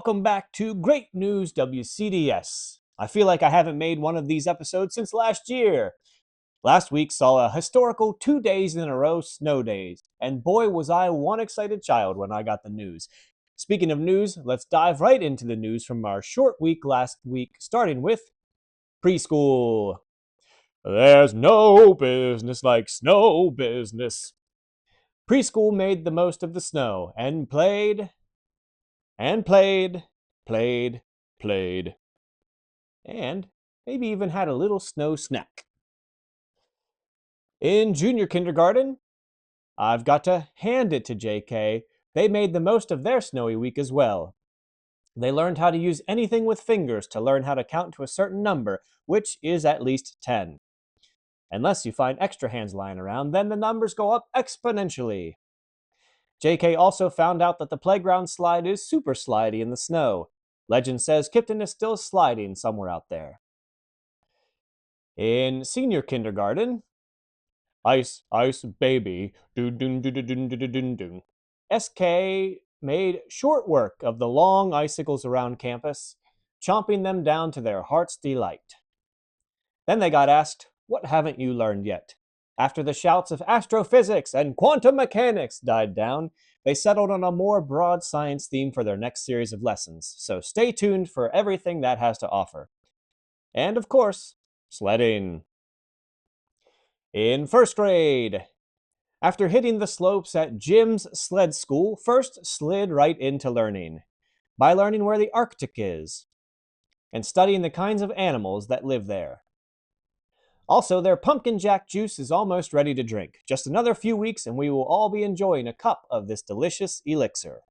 welcome back to Great News WCDS. I feel like I haven't made one of these episodes since last year. Last week saw a historical 2 days in a row snow days, and boy was I one excited child when I got the news. Speaking of news, let's dive right into the news from our short week last week, starting with preschool. There's no business like snow business. Preschool made the most of the snow and played, played, and maybe even had a little snow snack. In junior kindergarten, I've got to hand it to JK. They made the most of their snowy week as well. They learned how to use anything with fingers to learn how to count to a certain number, which is at least 10. Unless you find extra hands lying around, then the numbers go up exponentially. JK also found out that the playground slide is super slidey in the snow. Legend says Kipton is still sliding somewhere out there. In senior kindergarten, ice, ice, baby, doo-doo-doo-doo-doo-doo-doo-doo. SK made short work of the long icicles around campus, chomping them down to their heart's delight. Then they got asked, "What haven't you learned yet?" After the shouts of astrophysics and quantum mechanics died down, they settled on a more broad science theme for their next series of lessons, so stay tuned for everything that has to offer. And of course, sledding. In first grade, after hitting the slopes at Jim's sled school, first slid right into learning by learning where the Arctic is and studying the kinds of animals that live there. Also, their pumpkin jack juice is almost ready to drink. Just another few weeks and we will all be enjoying a cup of this delicious elixir.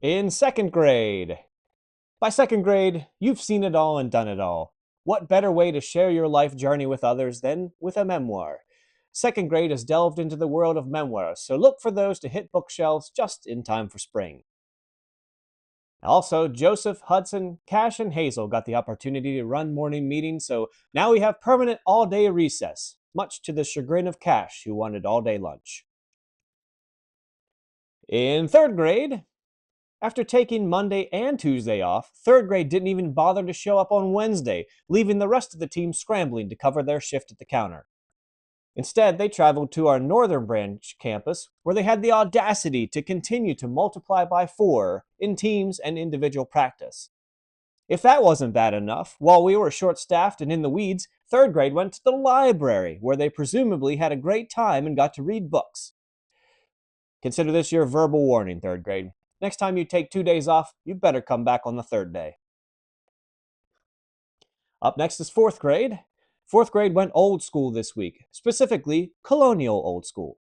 In second grade. By second grade, you've seen it all and done it all. What better way to share your life journey with others than with a memoir? Second grade has delved into the world of memoirs, so look for those to hit bookshelves just in time for spring. Also, Joseph, Hudson, Cash, and Hazel got the opportunity to run morning meetings, so now we have permanent all-day recess, much to the chagrin of Cash, who wanted all-day lunch. In third grade, after taking Monday and Tuesday off, third grade didn't even bother to show up on Wednesday, leaving the rest of the team scrambling to cover their shift at the counter. Instead, they traveled to our Northern Branch campus, where they had the audacity to continue to multiply by 4 in teams and individual practice. If that wasn't bad enough, while we were short-staffed and in the weeds, third grade went to the library, where they presumably had a great time and got to read books. Consider this your verbal warning, third grade. Next time you take 2 days off, you'd better come back on the third day. Up next is fourth grade. Fourth grade went old school this week, specifically colonial old school.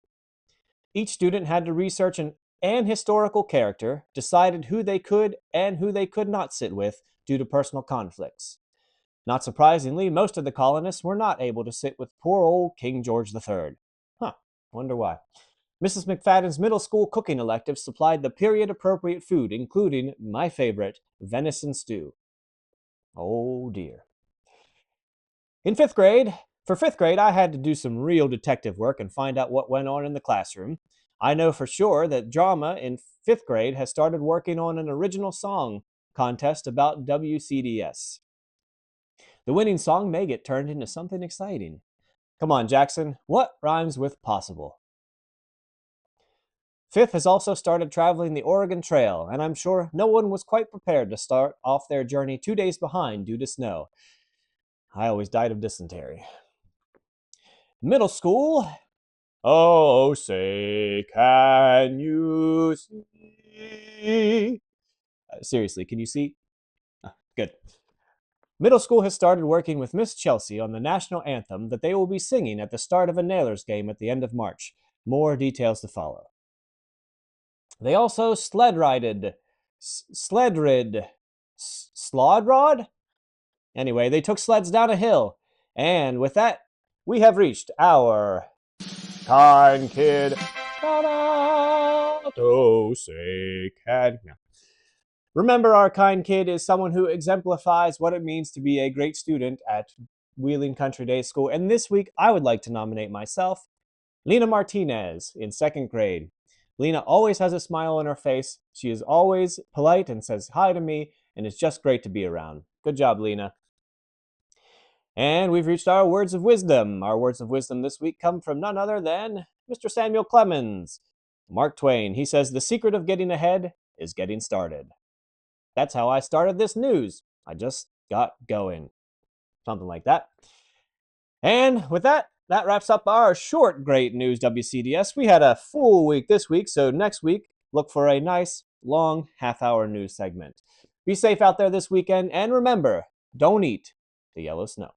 Each student had to research an historical character, decided who they could and who they could not sit with due to personal conflicts. Not surprisingly, most of the colonists were not able to sit with poor old King George III. Wonder why. Mrs. McFadden's middle school cooking elective supplied the period-appropriate food, including my favorite, venison stew. Oh dear. In fifth grade, I had to do some real detective work and find out what went on in the classroom. I know for sure that drama in fifth grade has started working on an original song contest about WCDS. The winning song may get turned into something exciting. Come on, Jackson, what rhymes with possible? Fifth has also started traveling the Oregon Trail, and I'm sure no one was quite prepared to start off their journey 2 days behind due to snow. I always died of dysentery. Middle school. Oh, say, can you see? Seriously, can you see? Good. Middle school has started working with Miss Chelsea on the national anthem that they will be singing at the start of a Nailers game at the end of March. More details to follow. They also sled rod? Anyway, they took sleds down a hill. And with that, we have reached our kind kid. Oh, say can. Remember, our kind kid is someone who exemplifies what it means to be a great student at Wheeling Country Day School. And this week, I would like to nominate myself, Lena Martinez, in second grade. Lena always has a smile on her face. She is always polite and says hi to me, and it's just great to be around. Good job, Lena. And we've reached our words of wisdom. Our words of wisdom this week come from none other than Mr. Samuel Clemens. Mark Twain. He says, "The secret of getting ahead is getting started." That's how I started this news. I just got going. Something like that. And with that, that wraps up our short Great News WCDS. We had a full week this week, so next week, look for a nice, long half-hour news segment. Be safe out there this weekend, and remember, don't eat the yellow snow.